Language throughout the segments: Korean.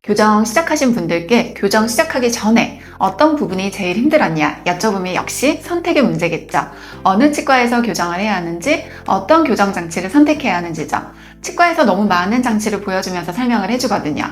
교정 시작하신 분들께 교정 시작하기 전에 어떤 부분이 제일 힘들었냐 여쭤보면 역시 선택의 문제겠죠. 어느 치과에서 교정을 해야 하는지, 어떤 교정 장치를 선택해야 하는지죠. 치과에서 너무 많은 장치를 보여주면서 설명을 해주거든요.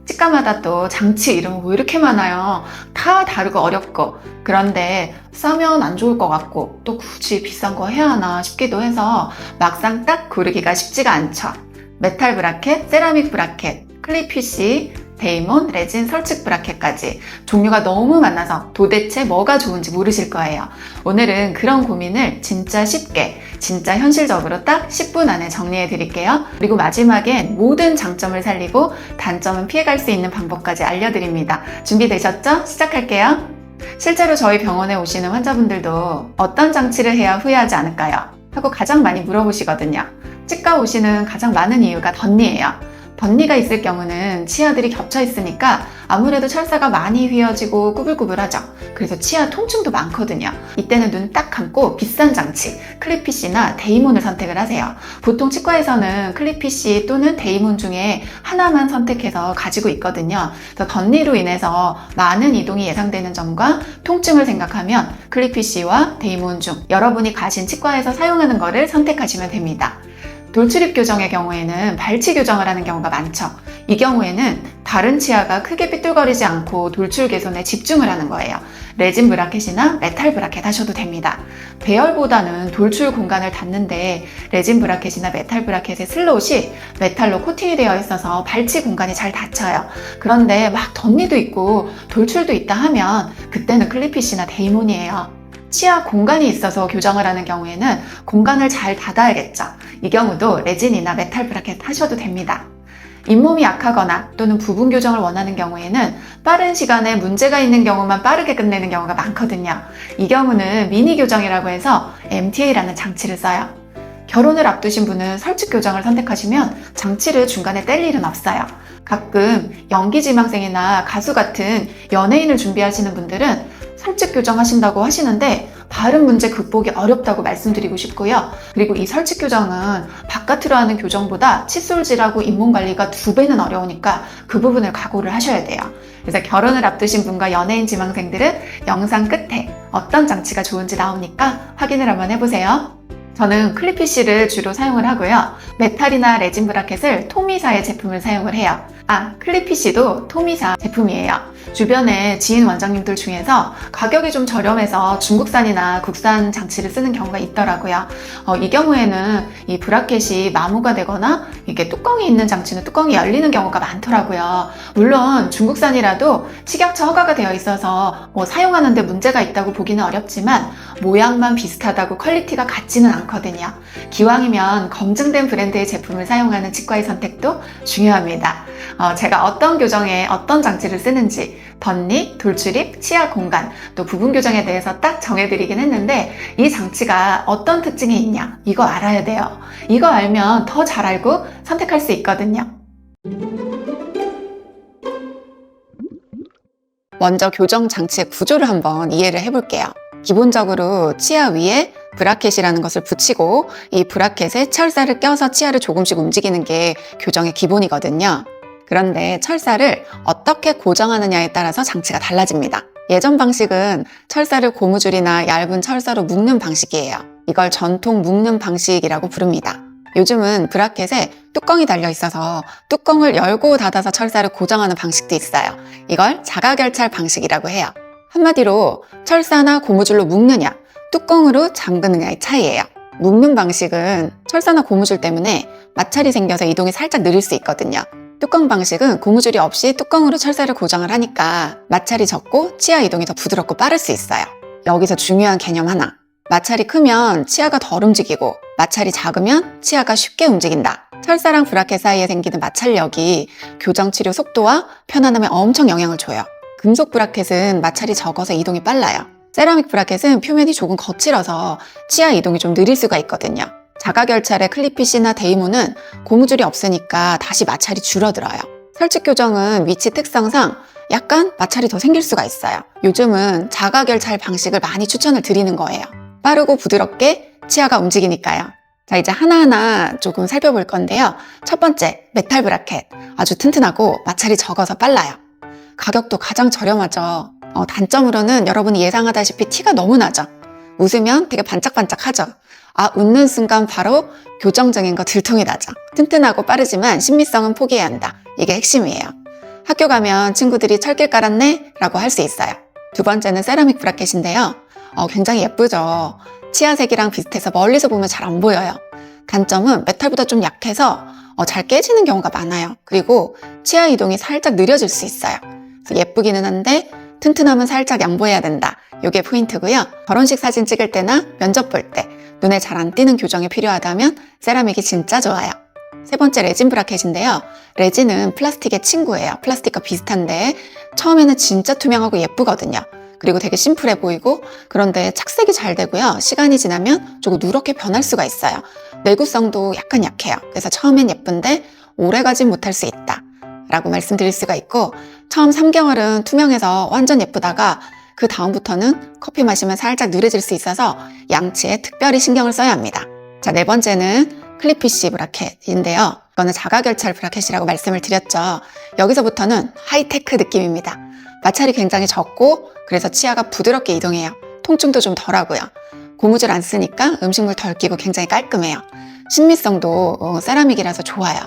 치과마다 또 장치 이름은 왜 이렇게 많아요. 다 다르고 어렵고, 그런데 싸면 안 좋을 것 같고 또 굳이 비싼 거 해야 하나 싶기도 해서 막상 딱 고르기가 쉽지가 않죠. 메탈 브라켓, 세라믹 브라켓, 클립 PC, 데이몬, 레진, 설치 브라켓까지 종류가 너무 많아서 도대체 뭐가 좋은지 모르실 거예요. 오늘은 그런 고민을 진짜 쉽게, 진짜 현실적으로 딱 10분 안에 정리해 드릴게요. 그리고 마지막엔 모든 장점을 살리고 단점은 피해갈 수 있는 방법까지 알려드립니다. 준비되셨죠? 시작할게요. 실제로 저희 병원에 오시는 환자분들도 어떤 장치를 해야 후회하지 않을까요? 하고 가장 많이 물어보시거든요. 치과 오시는 가장 많은 이유가 덧니예요. 덧니가 있을 경우는 치아들이 겹쳐 있으니까 아무래도 철사가 많이 휘어지고 구불구불하죠. 그래서 치아 통증도 많거든요. 이때는 눈 딱 감고 비싼 장치, 클립PC나 데이몬을 선택을 하세요. 보통 치과에서는 클립PC 또는 데이몬 중에 하나만 선택해서 가지고 있거든요. 그래서 덧니로 인해서 많은 이동이 예상되는 점과 통증을 생각하면 클립PC와 데이몬 중 여러분이 가신 치과에서 사용하는 거를 선택하시면 됩니다. 돌출입 교정의 경우에는 발치 교정을 하는 경우가 많죠. 이 경우에는 다른 치아가 크게 삐뚤거리지 않고 돌출 개선에 집중을 하는 거예요. 레진 브라켓이나 메탈 브라켓 하셔도 됩니다. 배열보다는 돌출 공간을 닫는데 레진 브라켓이나 메탈 브라켓의 슬롯이 메탈로 코팅이 되어 있어서 발치 공간이 잘 닫혀요. 그런데 막 덧니도 있고 돌출도 있다 하면 그때는 클립PC나 데이몬이에요. 치아 공간이 있어서 교정을 하는 경우에는 공간을 잘 닫아야겠죠. 이 경우도 레진이나 메탈 브라켓 하셔도 됩니다. 잇몸이 약하거나 또는 부분 교정을 원하는 경우에는 빠른 시간에 문제가 있는 경우만 빠르게 끝내는 경우가 많거든요. 이 경우는 미니 교정이라고 해서 MTA라는 장치를 써요. 결혼을 앞두신 분은 설치 교정을 선택하시면 장치를 중간에 뗄 일은 없어요. 가끔 연기지망생이나 가수 같은 연예인을 준비하시는 분들은 설치 교정하신다고 하시는데 바른 문제 극복이 어렵다고 말씀드리고 싶고요. 그리고 이 설치 교정은 바깥으로 하는 교정보다 칫솔질하고 잇몸 관리가 2배는 어려우니까 그 부분을 각오를 하셔야 돼요. 그래서 결혼을 앞두신 분과 연예인 지망생들은 영상 끝에 어떤 장치가 좋은지 나오니까 확인을 한번 해보세요. 저는 클립PC를 주로 사용을 하고요. 메탈이나 레진 브라켓을 토미사의 제품을 사용을 해요. 클립PC도 토미사 제품이에요. 주변에 지인 원장님들 중에서 가격이 좀 저렴해서 중국산이나 국산 장치를 쓰는 경우가 있더라고요. 이 경우에는 이 브라켓이 마모가 되거나 이게 뚜껑이 있는 장치는 뚜껑이 열리는 경우가 많더라고요. 물론 중국산이라도 식약처 허가가 되어 있어서 사용하는데 문제가 있다고 보기는 어렵지만 모양만 비슷하다고 퀄리티가 같지는 않거든요. 기왕이면 검증된 브랜드의 제품을 사용하는 치과의 선택도 중요합니다. 제가 어떤 교정에 어떤 장치를 쓰는지 덧니, 돌출입, 치아 공간, 또 부분 교정에 대해서 딱 정해드리긴 했는데 이 장치가 어떤 특징이 있냐 이거 알아야 돼요. 이거 알면 더 잘 알고 선택할 수 있거든요. 먼저 교정 장치의 구조를 한번 이해를 해볼게요. 기본적으로 치아 위에 브라켓이라는 것을 붙이고 이 브라켓에 철사를 껴서 치아를 조금씩 움직이는 게 교정의 기본이거든요. 그런데 철사를 어떻게 고정하느냐에 따라서 장치가 달라집니다. 예전 방식은 철사를 고무줄이나 얇은 철사로 묶는 방식이에요. 이걸 전통 묶는 방식이라고 부릅니다. 요즘은 브라켓에 뚜껑이 달려 있어서 뚜껑을 열고 닫아서 철사를 고정하는 방식도 있어요. 이걸 자가결찰 방식이라고 해요. 한마디로 철사나 고무줄로 묶느냐, 뚜껑으로 잠그느냐의 차이예요. 묶는 방식은 철사나 고무줄 때문에 마찰이 생겨서 이동이 살짝 느릴 수 있거든요. 뚜껑 방식은 고무줄이 없이 뚜껑으로 철사를 고정을 하니까 마찰이 적고 치아 이동이 더 부드럽고 빠를 수 있어요. 여기서 중요한 개념 하나. 마찰이 크면 치아가 덜 움직이고 마찰이 작으면 치아가 쉽게 움직인다. 철사랑 브라켓 사이에 생기는 마찰력이 교정 치료 속도와 편안함에 엄청 영향을 줘요. 금속 브라켓은 마찰이 적어서 이동이 빨라요. 세라믹 브라켓은 표면이 조금 거칠어서 치아 이동이 좀 느릴 수가 있거든요. 자가결찰의 클립PC나 데이몬은 고무줄이 없으니까 다시 마찰이 줄어들어요. 설치 교정은 위치 특성상 약간 마찰이 더 생길 수가 있어요. 요즘은 자가결찰 방식을 많이 추천을 드리는 거예요. 빠르고 부드럽게 치아가 움직이니까요. 자, 이제 하나하나 조금 살펴볼 건데요. 첫 번째, 메탈 브라켓. 아주 튼튼하고 마찰이 적어서 빨라요. 가격도 가장 저렴하죠. 단점으로는 여러분이 예상하다시피 티가 너무 나죠. 웃으면 되게 반짝반짝하죠. 웃는 순간 바로 교정적인 거 들통이 나죠. 튼튼하고 빠르지만 신미성은 포기해야 한다. 이게 핵심이에요. 학교 가면 친구들이 철길 깔았네? 라고 할 수 있어요. 두 번째는 세라믹 브라켓인데요. 굉장히 예쁘죠. 치아색이랑 비슷해서 멀리서 보면 잘 안 보여요. 단점은 메탈보다 좀 약해서 잘 깨지는 경우가 많아요. 그리고 치아 이동이 살짝 느려질 수 있어요. 그래서 예쁘기는 한데 튼튼함은 살짝 양보해야 된다. 이게 포인트고요. 결혼식 사진 찍을 때나 면접 볼 때 눈에 잘 안 띄는 교정이 필요하다면 세라믹이 진짜 좋아요. 세 번째 레진 브라켓인데요. 레진은 플라스틱의 친구예요. 플라스틱과 비슷한데 처음에는 진짜 투명하고 예쁘거든요. 그리고 되게 심플해 보이고 그런데 착색이 잘 되고요. 시간이 지나면 조금 누렇게 변할 수가 있어요. 내구성도 약간 약해요. 그래서 처음엔 예쁜데 오래가진 못할 수 있다 라고 말씀드릴 수가 있고 처음 3개월은 투명해서 완전 예쁘다가 그 다음부터는 커피 마시면 살짝 누래질 수 있어서 양치에 특별히 신경을 써야 합니다. 자, 네 번째는 클리피쉬 브라켓인데요. 이거는 자가결찰 브라켓이라고 말씀을 드렸죠. 여기서부터는 하이테크 느낌입니다. 마찰이 굉장히 적고 그래서 치아가 부드럽게 이동해요. 통증도 좀 덜하고요. 고무줄 안 쓰니까 음식물 덜 끼고 굉장히 깔끔해요. 신미성도 세라믹이라서 좋아요.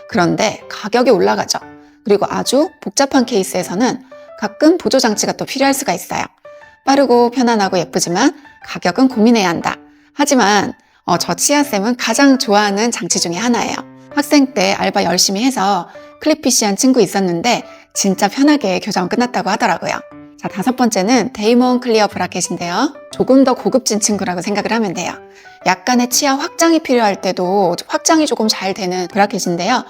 그런데 가격이 올라가죠. 그리고 아주 복잡한 케이스에서는 가끔 보조장치가 또 필요할 수가 있어요. 빠르고 편안하고 예쁘지만 가격은 고민해야 한다. 하지만 저 치아쌤은 가장 좋아하는 장치 중에 하나예요. 학생 때 알바 열심히 해서 클리피쉬한 친구 있었는데 진짜 편하게 교정 끝났다고 하더라고요. 자, 다섯 번째는 데이몬 클리어 브라켓인데요. 조금 더 고급진 친구라고 생각을 하면 돼요. 약간의 치아 확장이 필요할 때도 확장이 조금 잘 되는 브라켓인데요.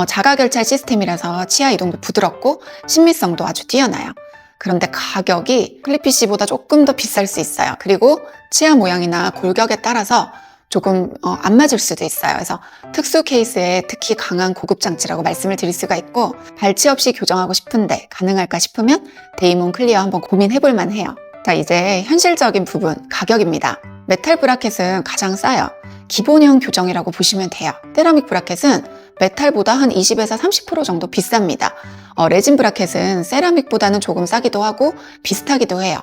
자가결찰 시스템이라서 치아 이동도 부드럽고 신미성도 아주 뛰어나요. 그런데 가격이 클리피쉬보다 조금 더 비쌀 수 있어요. 그리고 치아 모양이나 골격에 따라서 조금 안 맞을 수도 있어요. 그래서 특수 케이스에 특히 강한 고급 장치라고 말씀을 드릴 수가 있고 발치 없이 교정하고 싶은데 가능할까 싶으면 데이몬 클리어 한번 고민해볼 만해요. 자, 이제 현실적인 부분 가격입니다. 메탈 브라켓은 가장 싸요. 기본형 교정이라고 보시면 돼요. 세라믹 브라켓은 메탈보다 한 20에서 30% 정도 비쌉니다. 레진 브라켓은 세라믹보다는 조금 싸기도 하고 비슷하기도 해요.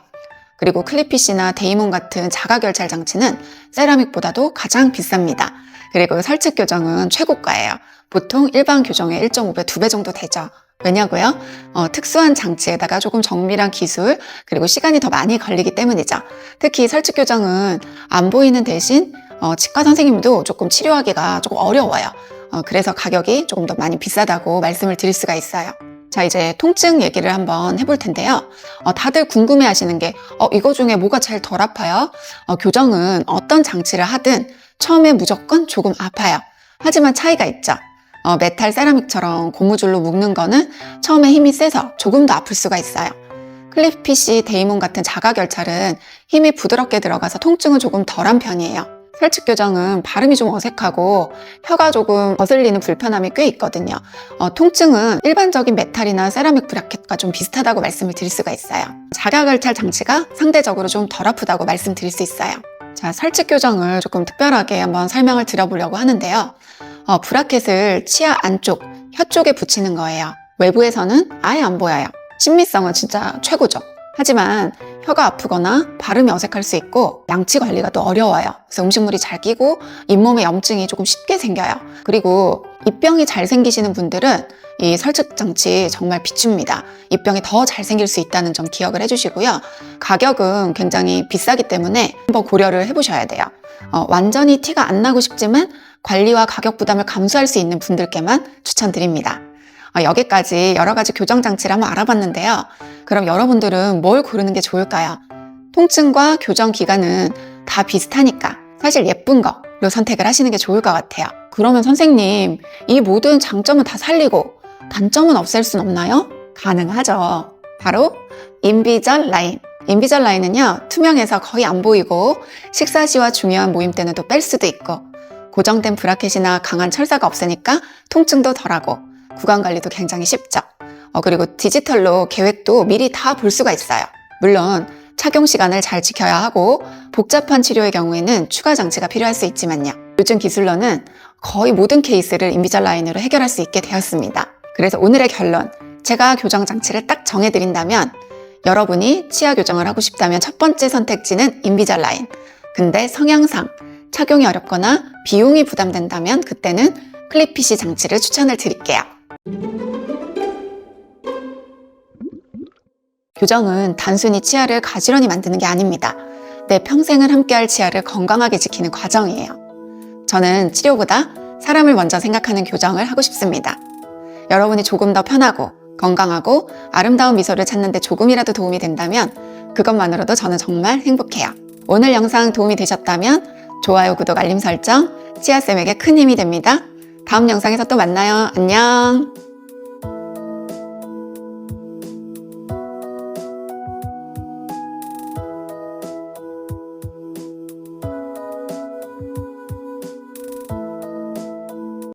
그리고 클리피쉬나 데이몬 같은 자가결찰 장치는 세라믹보다도 가장 비쌉니다. 그리고 설치 교정은 최고가예요. 보통 일반 교정의 1.5배, 2배 정도 되죠. 왜냐고요? 특수한 장치에다가 조금 정밀한 기술, 그리고 시간이 더 많이 걸리기 때문이죠. 특히 설치 교정은 안 보이는 대신 치과 선생님도 조금 치료하기가 조금 어려워요. 그래서 가격이 조금 더 많이 비싸다고 말씀을 드릴 수가 있어요. 자, 이제 통증 얘기를 한번 해볼 텐데요. 다들 궁금해 하시는 게 이거 중에 뭐가 제일 덜 아파요? 교정은 어떤 장치를 하든 처음에 무조건 조금 아파요. 하지만 차이가 있죠. 메탈 세라믹처럼 고무줄로 묶는 거는 처음에 힘이 세서 조금 더 아플 수가 있어요. 클리피쉬, 데이몬 같은 자가결찰은 힘이 부드럽게 들어가서 통증은 조금 덜한 편이에요. 설치 교정은 발음이 좀 어색하고 혀가 조금 거슬리는 불편함이 꽤 있거든요. 통증은 일반적인 메탈이나 세라믹 브라켓과 좀 비슷하다고 말씀을 드릴 수가 있어요. 자가결찰 장치가 상대적으로 좀 덜 아프다고 말씀드릴 수 있어요. 자, 설치 교정을 조금 특별하게 한번 설명을 드려보려고 하는데요. 브라켓을 치아 안쪽, 혀 쪽에 붙이는 거예요. 외부에서는 아예 안 보여요. 신미성은 진짜 최고죠. 하지만 혀가 아프거나 발음이 어색할 수 있고 양치 관리가 또 어려워요. 그래서 음식물이 잘 끼고 잇몸에 염증이 조금 쉽게 생겨요. 그리고 입병이 잘 생기시는 분들은 이 설치 장치 정말 비춥니다. 입병이 더 잘 생길 수 있다는 점 기억을 해주시고요. 가격은 굉장히 비싸기 때문에 한번 고려를 해보셔야 돼요. 완전히 티가 안 나고 싶지만 관리와 가격 부담을 감수할 수 있는 분들께만 추천드립니다. 여기까지 여러 가지 교정 장치를 한번 알아봤는데요. 그럼 여러분들은 뭘 고르는 게 좋을까요? 통증과 교정 기간은 다 비슷하니까 사실 예쁜 거로 선택을 하시는 게 좋을 것 같아요. 그러면 선생님, 이 모든 장점은 다 살리고 단점은 없앨 순 없나요? 가능하죠. 바로 인비절 라인. 인비절 라인은요, 투명해서 거의 안 보이고 식사 시와 중요한 모임 때는 또 뺄 수도 있고 고정된 브라켓이나 강한 철사가 없으니까 통증도 덜하고 구강 관리도 굉장히 쉽죠. 그리고 디지털로 계획도 미리 다 볼 수가 있어요. 물론 착용 시간을 잘 지켜야 하고 복잡한 치료의 경우에는 추가 장치가 필요할 수 있지만요. 요즘 기술로는 거의 모든 케이스를 인비잘라인으로 해결할 수 있게 되었습니다. 그래서 오늘의 결론, 제가 교정 장치를 딱 정해드린다면 여러분이 치아 교정을 하고 싶다면 첫 번째 선택지는 인비잘라인. 근데 성향상 착용이 어렵거나 비용이 부담된다면 그때는 클립피쉬 장치를 추천을 드릴게요. 교정은 단순히 치아를 가지런히 만드는 게 아닙니다. 내 평생을 함께할 치아를 건강하게 지키는 과정이에요. 저는 치료보다 사람을 먼저 생각하는 교정을 하고 싶습니다. 여러분이 조금 더 편하고 건강하고 아름다운 미소를 찾는 데 조금이라도 도움이 된다면 그것만으로도 저는 정말 행복해요. 오늘 영상 도움이 되셨다면 좋아요, 구독, 알림 설정, 치아쌤에게 큰 힘이 됩니다. 다음 영상에서 또 만나요. 안녕.